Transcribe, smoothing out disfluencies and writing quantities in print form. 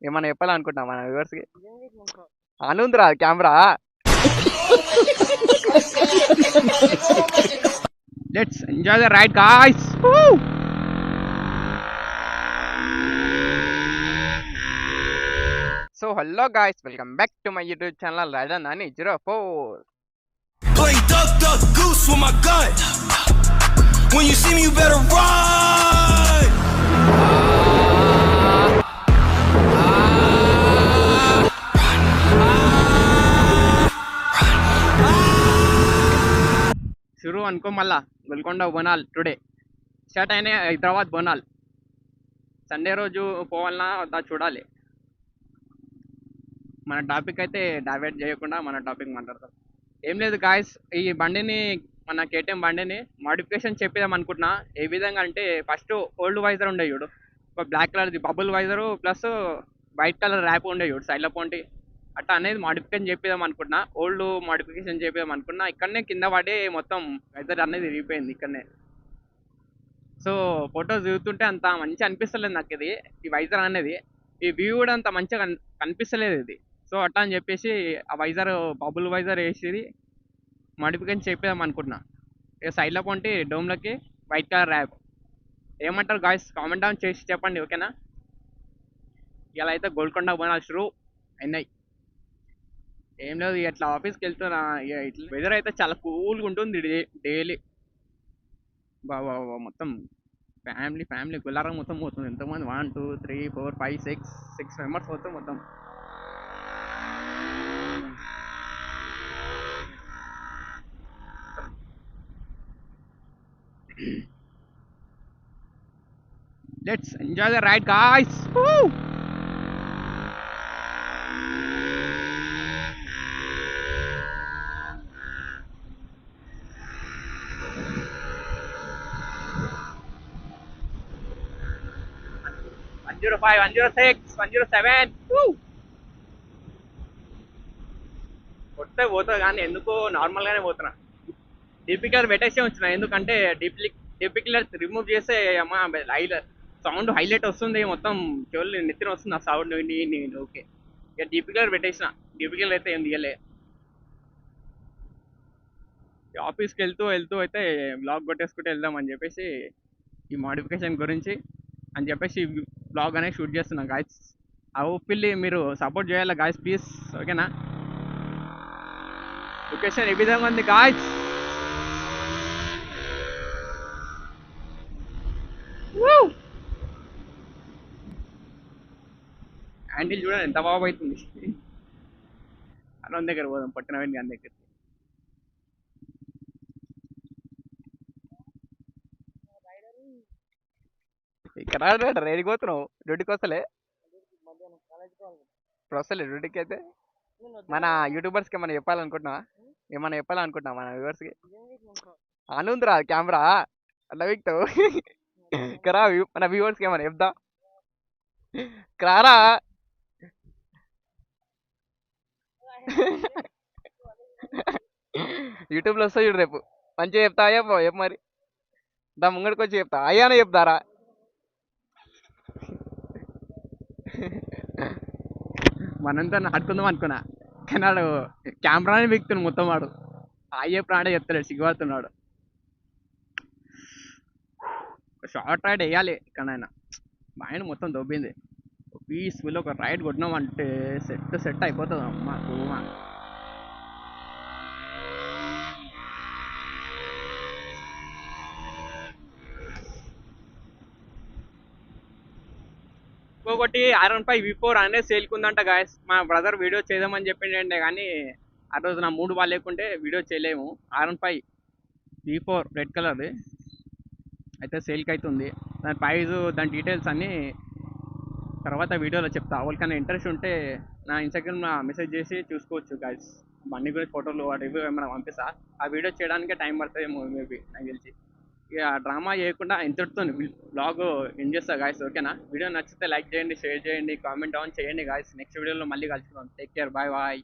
ఏమన్నా చెప్పాలనుకుంటున్నా మన వ్యూవర్స్ కి? అనుందిరా camera. Let's enjoy the ride guys. So hello guys, welcome back to my YouTube channel rider Nani 04. Play duck, duck, goose with my gun. When you see me, you better run. షురూ అనుకో మళ్ళా గోల్కొండ బోనాల్ today start అయినాయి. హైదరాబాద్ బోనాల్ Sunday రోజు పోవాలన్నా వద్దా చూడాలి. మన topic అయితే డైవర్ట్ చేయకుండా మన టాపిక్ మాట్లాడతాం. ఏం లేదు గాయస్, ఈ బండిని మన కేటీఎం బండిని మాడిఫికేషన్ చెప్పేదాం అనుకుంటున్నా. ఏ విధంగా అంటే ఫస్ట్ ఓల్డ్ వైజర్ ఉండే చూడు, ఒక బ్లాక్ కలర్ది bubble visor plus white colour wrap ఉండే చూడు సైడ్లో పోంటి, అట్లా అనేది మాడిఫికేషన్ చెప్పేదాం అనుకుంటున్నా. ఓల్డ్ మాడిఫికేషన్ చెప్పేదాం అనుకున్నా. ఇక్కడనే కింద పడి మొత్తం వైజర్ అనేది విరిగిపోయింది ఇక్కడనే. సో ఫొటోస్ చూస్తుంటే అంత మంచిగా అనిపిస్తలేదు నాకు ఇది, ఈ వైజర్ అనేది. ఈ వ్యూ కూడా అంత మంచిగా కనిపిస్తలేదు ఇది. సో అట్లా అని చెప్పేసి ఆ వైజర్ బబుల్ వైజర్ వేసి మాడిఫికేషన్ చెప్పేదాం అనుకుంటున్నా. ఇక సైడ్లో పొంటి డోమ్లకి వైట్ కలర్ ర్యాప్. ఏమంటారు గాయస్, కామెంట్ డౌన్ చేసి చెప్పండి, ఓకేనా? ఇలా అయితే గోల్కొండ బోనాల్ షురూ అయినాయి. ఏం లేదు, ఇట్లా ఆఫీస్కి వెళ్తున్నా. ఇట్లా వెదర్ అయితే చాలా కూల్గా ఉంటుంది డైలీ. బాబా మొత్తం ఫ్యామిలీ గుల్లారం మొత్తం పోతుంది. ఎంతమంది 1 2 3 4 5 6 మెంబర్స్ పోతాం మొత్తం. Let's enjoy the ride guys. Zero 5 106 107 పోతా కానీ ఎందుకు నార్మల్గానే పోతున్నా. డీపీ కలర్ పెట్టేసే ఉంచిన, ఎందుకంటే డీపీ కలర్ రిమూవ్ చేస్తే అమ్మా సౌండ్ హైలైట్ వస్తుంది, మొత్తం చెవులు నెత్తిన వస్తుంది ఆ సౌండ్. ఓకే, ఇక డీపీ కలర్ పెట్టేసిన. డీపీ కలర్ అయితే ఏం దిగలే. ఆఫీస్కి వెళ్తూ అయితే బ్లాగ్ కొట్టేసుకుంటూ వెళ్దాం అని చెప్పేసి ఈ మాడిఫికేషన్ గురించి అని చెప్పేసి బ్లాగ్ అనేది షూట్ చేస్తున్నాం గాయస్. ఆ పిల్లి మీరు సపోర్ట్ చేయాలి గాయస్ ప్లీజ్, ఓకేనా? లొకేషన్ ఏ విధంగా ఉంది గాయస్? హ్యాండిల్ చూడండి ఎంత బాగా అవుతుంది. అన్నం దగ్గర పోదాం, పట్టినవన్నీ అన్న దగ్గర. ఇక్కడ రేడికి పోతున్నావు, డ్యూటీకి వస్తలే? ఇప్పుడు వస్తలే డ్యూటీకి అయితే? మన యూట్యూబర్స్కి ఏమైనా చెప్పాలనుకుంటున్నావా? ఏమైనా చెప్పాలనుకుంటున్నా మన వ్యూవర్స్కి? అనుందిరా కెమెరా, అట్లా వీక్తావు. ఇక్కడ మన వ్యూవర్స్కి ఏమైనా చెప్దా క్రారా? యూట్యూబ్లో వస్తా చూడు రేపు, మంచిగా చెప్తా. చెప్ప మరి, దా ముంగడికి వచ్చి చెప్తా. అయ్యానే చెప్తారా? మనంతా ఆడుకుందాం అనుకున్నా, కానీ వాడు కెమెరానే వీక్తున్నాడు మొత్తం. వాడు అయ్యే ప్రాణే చెప్తాడు, సిగ్గుపడుతున్నాడు. షార్ట్ రైడ్ వేయాలి ఎక్కడైనా. మైండ్ మొత్తం దొబ్బింది. పీస్ఫుల్ ఒక రైడ్ కొట్టినాం అంటే సెట్ అయిపోతుంది అమ్మా కూమా. ఇంకొకటి R15 V4 అనేది సేల్కుందంట గాయస్. మా బ్రదర్ వీడియో చేద్దామని చెప్పిండే కానీ ఆ రోజు నా మూడు బాగా లేకుంటే వీడియో చేయలేము. R15 V4 రెడ్ కలర్ది అయితే సేల్కి అవుతుంది. దాని ప్రైజు, దాని డీటెయిల్స్ అన్నీ తర్వాత వీడియోలో చెప్తా. వాళ్ళకన్నా ఇంట్రెస్ట్ ఉంటే నా ఇన్స్టాగ్రామ్లో మెసేజ్ చేసి చూసుకోవచ్చు గాయస్. బండి గురించి ఫోటోలు రివ్యూ ఏమైనా పంపిస్తా. ఆ వీడియో చేయడానికే టైం పడుతుందేమో మేబీ, నాకు తెలిసి. ఇక డ్రామా చేయకుండా ఇంతటితో బ్లాగ్ ఎండ్ చేస్తా గాయస్, ఓకేనా? వీడియో నచ్చితే లైక్ చేయండి, షేర్ చేయండి, కామెంట్ డౌన్ చేయండి గాయస్. నెక్స్ట్ వీడియోలో మళ్ళీ కలుసుకుందాం. Take care, bye bye.